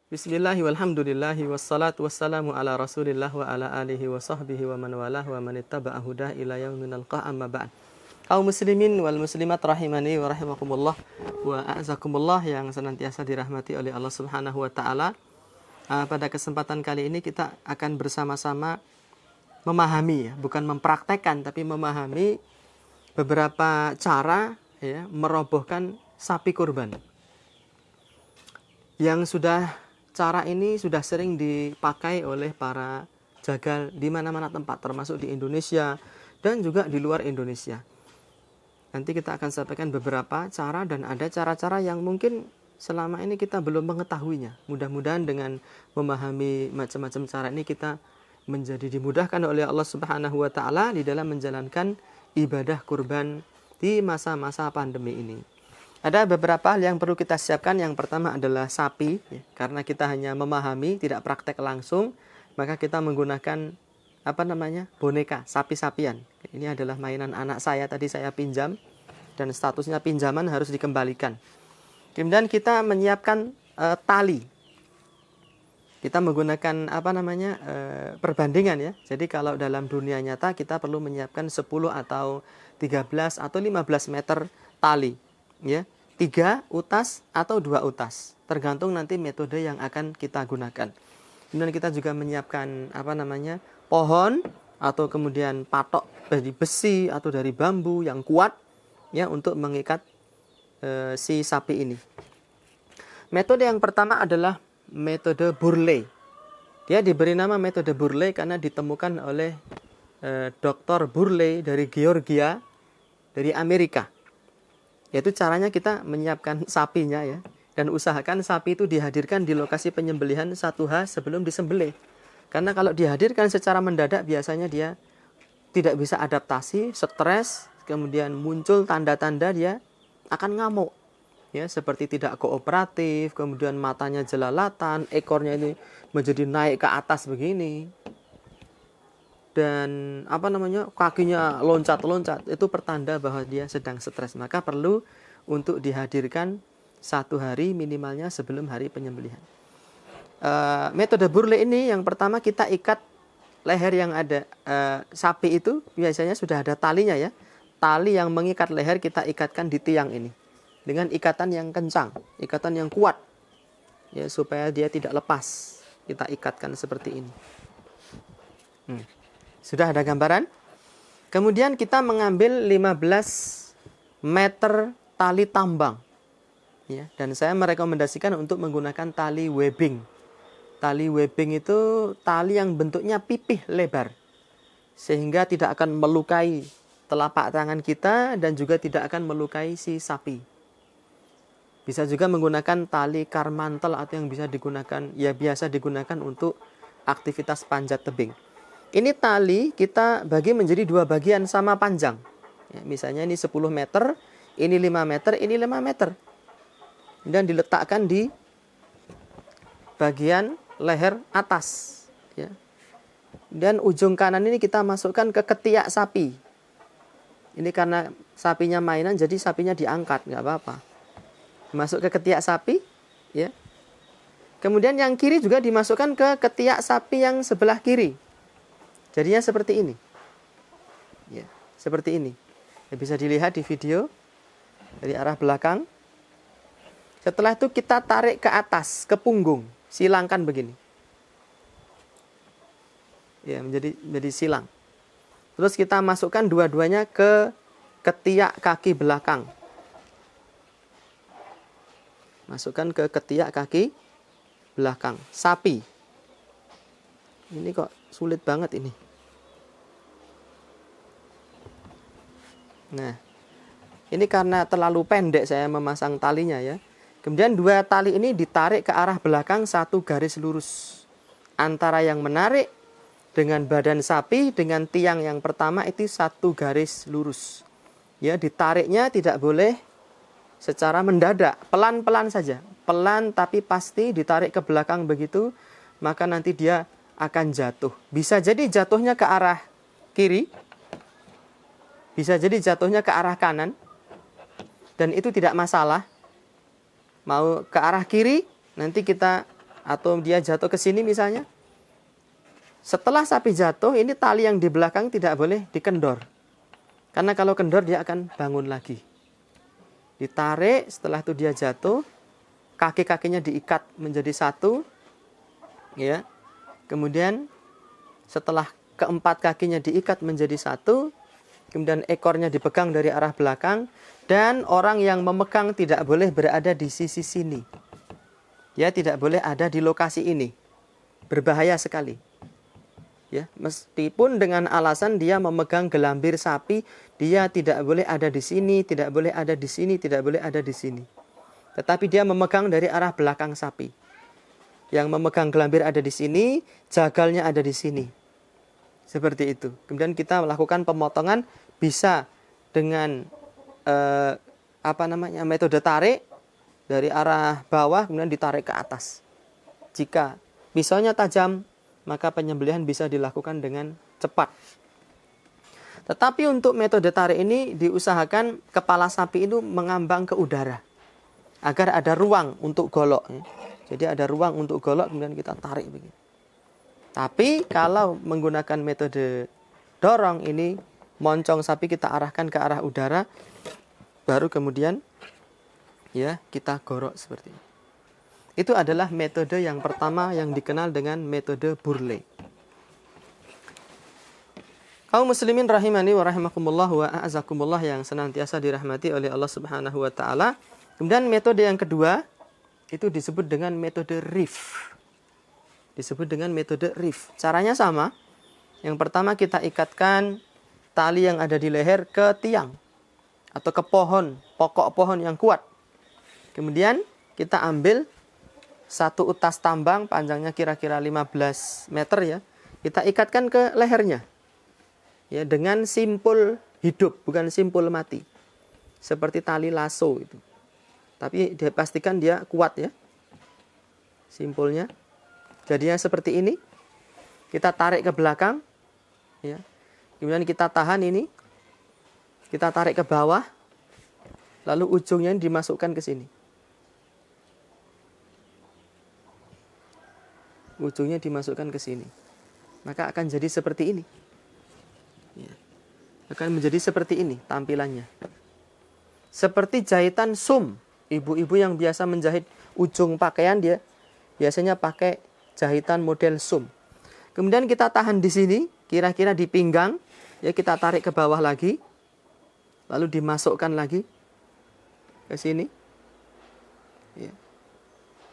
Bismillahi walhamdulillahi wassalatu wassalamu ala rasulillah wa ala alihi wa sahbihi wa man walah wa man ittaba'a hudah ila yaumin nalqah amma ba'd. Kaum muslimin wal muslimat rahimani wa rahimakumullah wa a'azakumullah yang senantiasa dirahmati oleh Allah Subhanahu wa taala. Pada kesempatan kali ini kita akan bersama-sama memahami, bukan mempraktekkan tapi memahami beberapa cara merobohkan sapi kurban. Yang cara ini sudah sering dipakai oleh para jagal di mana-mana tempat, termasuk di Indonesia dan juga di luar Indonesia. Nanti kita akan sampaikan beberapa cara dan ada cara-cara yang mungkin selama ini kita belum mengetahuinya. Mudah-mudahan dengan memahami macam-macam cara ini kita menjadi dimudahkan oleh Allah Subhanahu wa taala di dalam menjalankan ibadah kurban di masa-masa pandemi ini. Ada beberapa hal yang perlu kita siapkan. Yang pertama adalah sapi, karena kita hanya memahami, tidak praktek langsung, maka kita menggunakan boneka, sapi-sapian. Ini adalah mainan anak saya, tadi saya pinjam dan statusnya pinjaman harus dikembalikan. Kemudian kita menyiapkan tali. Kita menggunakan perbandingan ya. Jadi kalau dalam dunia nyata kita perlu menyiapkan 10 atau 13 atau 15 meter tali. Ya, 3 utas atau 2 utas, tergantung nanti metode yang akan kita gunakan. Kemudian kita juga menyiapkan pohon atau kemudian patok dari besi atau dari bambu yang kuat ya untuk mengikat si sapi ini. Metode yang pertama adalah metode Burley. Dia diberi nama metode Burley karena ditemukan oleh Dr. Burley dari Georgia, dari Amerika. Yaitu caranya kita menyiapkan sapinya ya, dan usahakan sapi itu dihadirkan di lokasi penyembelihan 1 hari sebelum disembelih. Karena kalau dihadirkan secara mendadak biasanya dia tidak bisa adaptasi, stres, kemudian muncul tanda-tanda dia akan ngamuk. Ya, seperti tidak kooperatif, kemudian matanya jelalatan, ekornya ini menjadi naik ke atas begini. Dan kakinya loncat-loncat, itu pertanda bahwa dia sedang stres. Maka perlu untuk dihadirkan 1 hari minimalnya sebelum hari penyembelihan. Metode Burley ini yang pertama kita ikat leher yang ada sapi itu biasanya sudah ada talinya ya. Tali yang mengikat leher kita ikatkan di tiang ini dengan ikatan yang kencang, ikatan yang kuat ya, supaya dia tidak lepas. Kita ikatkan seperti ini. Sudah ada gambaran? Kemudian kita mengambil 15 meter tali tambang. Ya, dan saya merekomendasikan untuk menggunakan tali webbing. Tali webbing itu tali yang bentuknya pipih lebar. Sehingga tidak akan melukai telapak tangan kita dan juga tidak akan melukai si sapi. Bisa juga menggunakan tali karmantel atau yang biasa digunakan untuk aktivitas panjat tebing. Ini tali kita bagi menjadi 2 bagian sama panjang. Ya, misalnya ini 10 meter, ini 5 meter, ini 5 meter. Dan diletakkan di bagian leher atas. Ya. Dan ujung kanan ini kita masukkan ke ketiak sapi. Ini karena sapinya mainan, jadi sapinya diangkat, nggak apa-apa. Masuk ke ketiak sapi. Ya. Kemudian yang kiri juga dimasukkan ke ketiak sapi yang sebelah kiri. Jadinya seperti ini. Ya, seperti ini. Ya, bisa dilihat di video dari arah belakang. Setelah itu kita tarik ke atas, ke punggung, silangkan begini. Ya, menjadi silang. Terus kita masukkan dua-duanya ke ketiak kaki belakang. Masukkan ke ketiak kaki belakang sapi. Ini kok sulit banget ini. Nah, ini karena terlalu pendek saya memasang talinya ya. Kemudian 2 tali ini ditarik ke arah belakang 1 garis lurus. Antara yang menarik dengan badan sapi dengan tiang yang pertama itu 1 garis lurus. Ya, ditariknya tidak boleh secara mendadak, pelan-pelan saja. Pelan tapi pasti ditarik ke belakang begitu, maka nanti dia akan jatuh. Bisa jadi jatuhnya ke arah kiri. Bisa jadi jatuhnya ke arah kanan, dan itu tidak masalah. Mau ke arah kiri, nanti kita atau dia jatuh ke sini misalnya. Setelah sapi jatuh, ini tali yang di belakang tidak boleh dikendor. Karena kalau kendor dia akan bangun lagi. Ditarik, setelah itu dia jatuh, kaki-kakinya diikat menjadi satu, ya. Kemudian setelah keempat kakinya diikat menjadi satu, kemudian ekornya dipegang dari arah belakang, dan orang yang memegang tidak boleh berada di sisi sini. Ya, tidak boleh ada di lokasi ini. Berbahaya sekali. Ya, meskipun dengan alasan dia memegang gelambir sapi, dia tidak boleh ada di sini, tidak boleh ada di sini, tidak boleh ada di sini. Tetapi dia memegang dari arah belakang sapi. Yang memegang gelambir ada di sini, jagalnya ada di sini. Seperti itu. Kemudian kita melakukan pemotongan bisa dengan metode tarik dari arah bawah kemudian ditarik ke atas. Jika pisaunya tajam, maka penyembelihan bisa dilakukan dengan cepat. Tetapi untuk metode tarik ini diusahakan kepala sapi itu mengambang ke udara agar ada ruang untuk golok. Jadi ada ruang untuk golok, kemudian kita tarik begini. Tapi kalau menggunakan metode dorong ini, moncong sapi kita arahkan ke arah udara, baru kemudian ya kita gorok seperti ini. Itu adalah metode yang pertama yang dikenal dengan metode burle. Kaum muslimin rahimani wa rahimakumullah wa a'azakumullah yang senantiasa dirahmati oleh Allah Subhanahu wa taala. Kemudian metode yang kedua itu disebut dengan metode reef. Disebut dengan metode reef. Caranya sama. Yang pertama kita ikatkan tali yang ada di leher ke tiang atau ke pohon, pokok pohon yang kuat. Kemudian kita ambil satu utas tambang panjangnya kira-kira 15 meter ya. Kita ikatkan ke lehernya. Ya, dengan simpul hidup, bukan simpul mati. Seperti tali lasso itu. Tapi dipastikan dia kuat ya. Simpulnya. Jadinya seperti ini. Kita tarik ke belakang ya. Kemudian kita tahan ini. Kita tarik ke bawah. Lalu ujungnya dimasukkan ke sini. Ujungnya dimasukkan ke sini. Maka akan jadi seperti ini. Ya. Akan menjadi seperti ini tampilannya. Seperti jahitan sum. Ibu-ibu yang biasa menjahit ujung pakaian dia biasanya pakai jahitan model sum. Kemudian kita tahan di sini, kira-kira di pinggang. Ya, kita tarik ke bawah lagi. Lalu dimasukkan lagi ke sini. Ya.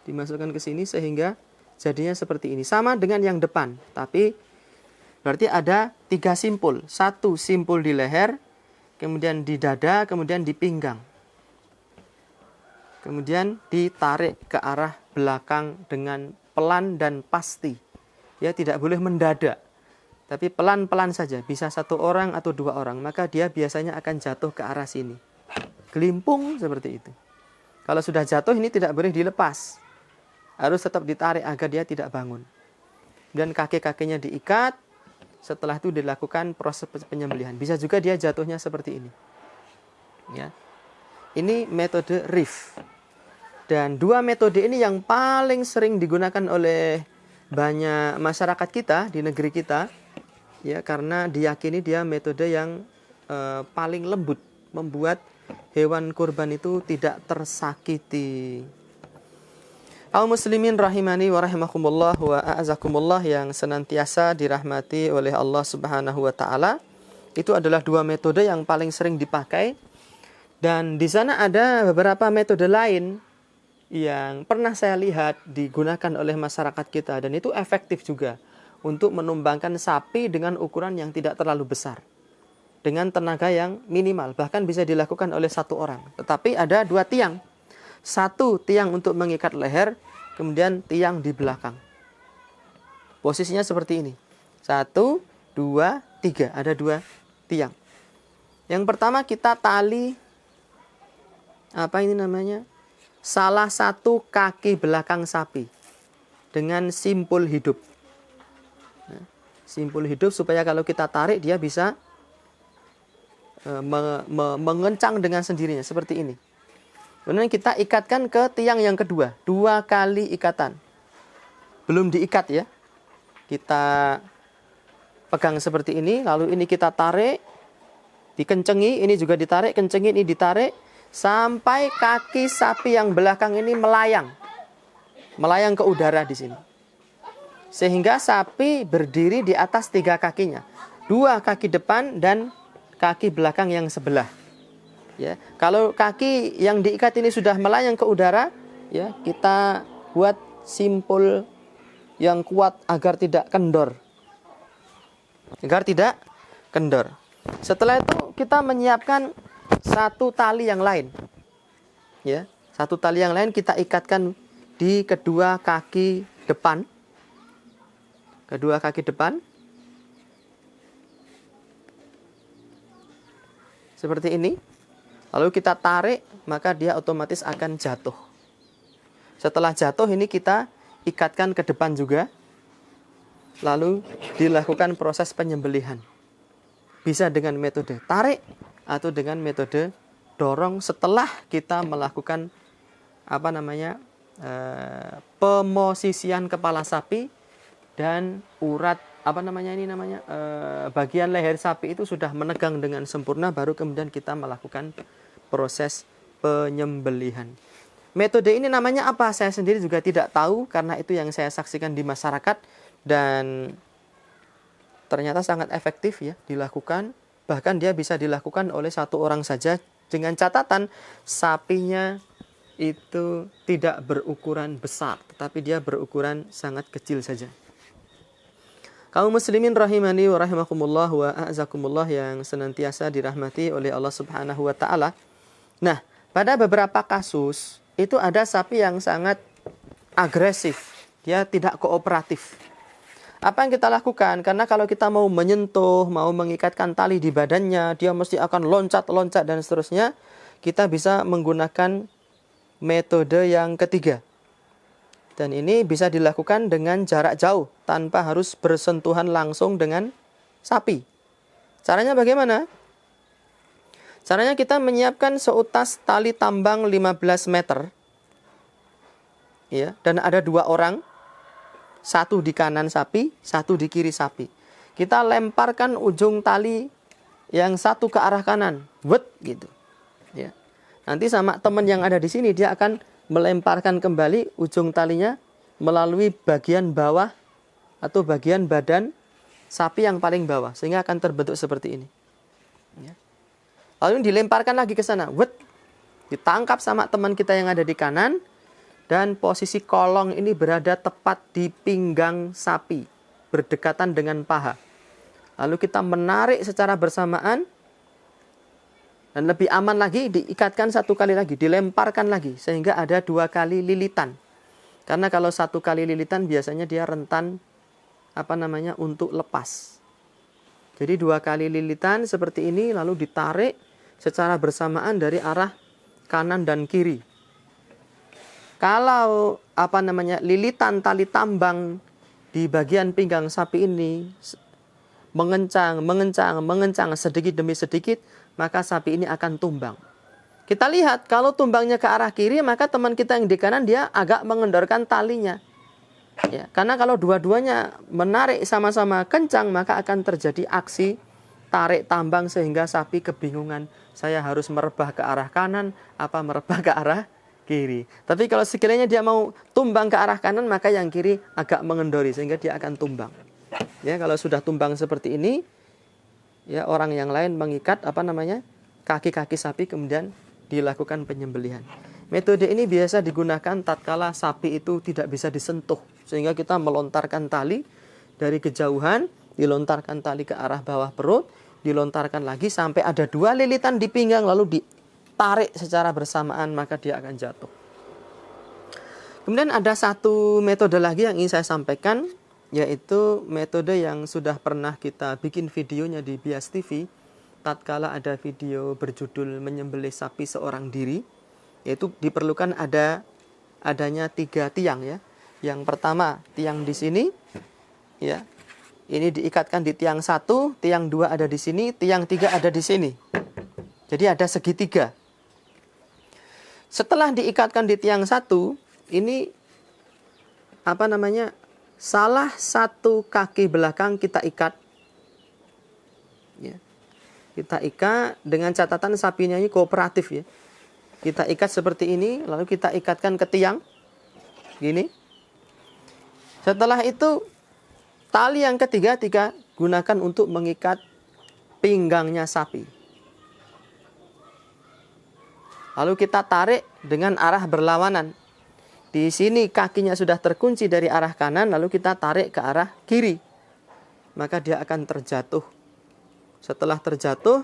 Dimasukkan ke sini sehingga jadinya seperti ini. Sama dengan yang depan. Tapi berarti ada 3 simpul. 1 simpul di leher. Kemudian di dada. Kemudian di pinggang. Kemudian ditarik ke arah belakang dengan pelan dan pasti. Ya, tidak boleh mendadak. Tapi pelan-pelan saja. Bisa 1 orang atau 2 orang. Maka dia biasanya akan jatuh ke arah sini. Gelimpung seperti itu. Kalau sudah jatuh ini tidak boleh dilepas. Harus tetap ditarik agar dia tidak bangun. Dan kaki-kakinya diikat. Setelah itu dilakukan proses penyembelihan. Bisa juga dia jatuhnya seperti ini. Ya. Ini metode reef. Dan 2 metode ini yang paling sering digunakan oleh banyak masyarakat kita di negeri kita. Ya, karena diyakini dia metode yang paling lembut. Membuat hewan kurban itu tidak tersakiti. Kaum muslimin rahimani wa rahimakumullah wa a'azakumullah yang senantiasa dirahmati oleh Allah Subhanahu wa taala. Itu adalah 2 metode yang paling sering dipakai. Dan di sana ada beberapa metode lain yang pernah saya lihat digunakan oleh masyarakat kita dan itu efektif juga untuk menumbangkan sapi dengan ukuran yang tidak terlalu besar. Dengan tenaga yang minimal, bahkan bisa dilakukan oleh 1 orang. Tetapi ada 2 tiang. 1 tiang untuk mengikat leher, kemudian tiang di belakang. Posisinya seperti ini. 1, 2, 3. Ada 2 tiang. Yang pertama kita tali, salah satu kaki belakang sapi dengan simpul hidup. Simpul hidup supaya kalau kita tarik dia bisa mengencang dengan sendirinya seperti ini. Kemudian kita ikatkan ke tiang yang kedua. 2 kali ikatan. belum diikat ya. Kita pegang seperti ini, lalu ini kita tarik, dikencengi, ini juga ditarik, kencengi, ini ditarik, sampai kaki sapi yang belakang ini melayang ke udara di sini. Sehingga sapi berdiri di atas 3 kakinya, 2 kaki depan dan kaki belakang yang sebelah. Ya, kalau kaki yang diikat ini sudah melayang ke udara, ya, kita buat simpul yang kuat agar tidak kendor. Setelah itu kita menyiapkan satu tali yang lain. Ya, satu tali yang lain kita ikatkan di kedua kaki depan. Seperti ini. Lalu kita tarik, maka dia otomatis akan jatuh. Setelah jatuh ini kita ikatkan ke depan juga. Lalu dilakukan proses penyembelihan. Bisa dengan metode tarik atau dengan metode dorong setelah kita melakukan pemosisian kepala sapi dan urat bagian leher sapi itu sudah menegang dengan sempurna, baru kemudian kita melakukan proses penyembelihan. Metode ini namanya apa? Saya sendiri juga tidak tahu, karena itu yang saya saksikan di masyarakat dan ternyata sangat efektif ya dilakukan. Bahkan dia bisa dilakukan oleh 1 orang saja, dengan catatan sapinya itu tidak berukuran besar, tetapi dia berukuran sangat kecil saja. Kaum muslimin rahimani wa rahimakumullah wa a'zakumullah yang senantiasa dirahmati oleh Allah Subhanahu wa taala. Nah, pada beberapa kasus itu ada sapi yang sangat agresif, dia tidak kooperatif. Apa yang kita lakukan? Karena kalau kita mau menyentuh, mau mengikatkan tali di badannya, dia mesti akan loncat-loncat dan seterusnya. Kita bisa menggunakan metode yang ketiga. Dan ini bisa dilakukan dengan jarak jauh, tanpa harus bersentuhan langsung dengan sapi. Caranya bagaimana? Caranya kita menyiapkan seutas tali tambang 15 meter. Ya, dan ada 2 orang. 1 di kanan sapi, 1 di kiri sapi. Kita lemparkan ujung tali yang 1 ke arah kanan. Wet gitu. Ya. Nanti sama teman yang ada di sini, dia akan melemparkan kembali ujung talinya melalui bagian bawah atau bagian badan sapi yang paling bawah, sehingga akan terbentuk seperti ini. Ya. Lalu dilemparkan lagi ke sana, ditangkap sama teman kita yang ada di kanan, dan posisi kolong ini berada tepat di pinggang sapi, berdekatan dengan paha. Lalu kita menarik secara bersamaan, dan lebih aman lagi diikatkan 1 kali lagi, dilemparkan lagi, sehingga ada 2 kali lilitan. Karena kalau 1 kali lilitan biasanya dia rentan untuk lepas. Jadi 2 kali lilitan seperti ini, lalu ditarik secara bersamaan dari arah kanan dan kiri. Kalau lilitan tali tambang di bagian pinggang sapi ini mengencang sedikit demi sedikit, maka sapi ini akan tumbang. Kita lihat kalau tumbangnya ke arah kiri, maka teman kita yang di kanan dia agak mengendorkan talinya. Ya, karena kalau dua-duanya menarik sama-sama kencang, maka akan terjadi aksi tarik tambang sehingga sapi kebingungan. Saya harus merebah ke arah kanan, apa merebah ke arah kiri. Tapi kalau sekiranya dia mau tumbang ke arah kanan, maka yang kiri agak mengendori sehingga dia akan tumbang. Ya, kalau sudah tumbang seperti ini, ya orang yang lain mengikat kaki-kaki sapi, kemudian dilakukan penyembelihan. Metode ini biasa digunakan tatkala sapi itu tidak bisa disentuh, sehingga kita melontarkan tali dari kejauhan, dilontarkan tali ke arah bawah perut, dilontarkan lagi sampai ada 2 lilitan di pinggang, lalu ditarik secara bersamaan, maka dia akan jatuh. Kemudian ada 1 metode lagi yang ingin saya sampaikan, yaitu metode yang sudah pernah kita bikin videonya di Bias TV, tatkala ada video berjudul menyembelih sapi seorang diri, yaitu diperlukan adanya 3 tiang ya. Yang pertama tiang di sini, ya, ini diikatkan di tiang 1, tiang 2 ada di sini, tiang 3 ada di sini. Jadi ada segitiga. Setelah diikatkan di tiang 1, ini salah satu kaki belakang kita ikat. Ya. Kita ikat dengan catatan sapinya ini kooperatif ya. Kita ikat seperti ini, lalu kita ikatkan ke tiang. Gini. Setelah itu, tali yang ketiga gunakan untuk mengikat pinggangnya sapi. Lalu kita tarik dengan arah berlawanan. Di sini kakinya sudah terkunci dari arah kanan, lalu kita tarik ke arah kiri. Maka dia akan terjatuh. Setelah terjatuh,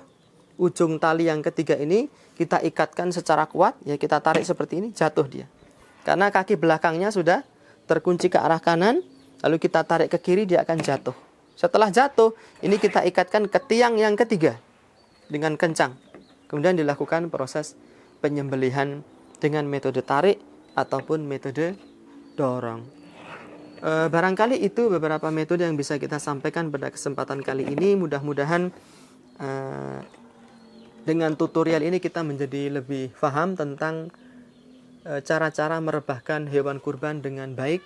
ujung tali yang ketiga ini kita ikatkan secara kuat, ya kita tarik seperti ini, jatuh dia. Karena kaki belakangnya sudah terkunci ke arah kanan, lalu kita tarik ke kiri, dia akan jatuh. Setelah jatuh, ini kita ikatkan ke tiang yang ketiga dengan kencang. Kemudian dilakukan proses penyembelihan dengan metode tarik ataupun metode dorong. Barangkali itu beberapa metode yang bisa kita sampaikan pada kesempatan kali ini. Mudah-mudahan dengan tutorial ini kita menjadi lebih paham tentang cara-cara merebahkan hewan kurban dengan baik,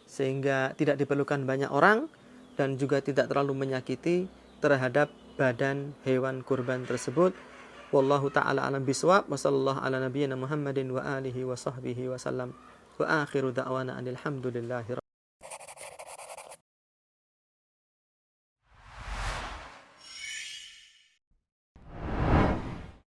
sehingga tidak diperlukan banyak orang dan juga tidak terlalu menyakiti terhadap badan hewan kurban tersebut. Wallahu ta'ala alam biswab. Wa sallallahu ala nabiyyina Muhammadin wa alihi wa sahbihi wa sallam. Wa akhiru da'wana alhamdulillahi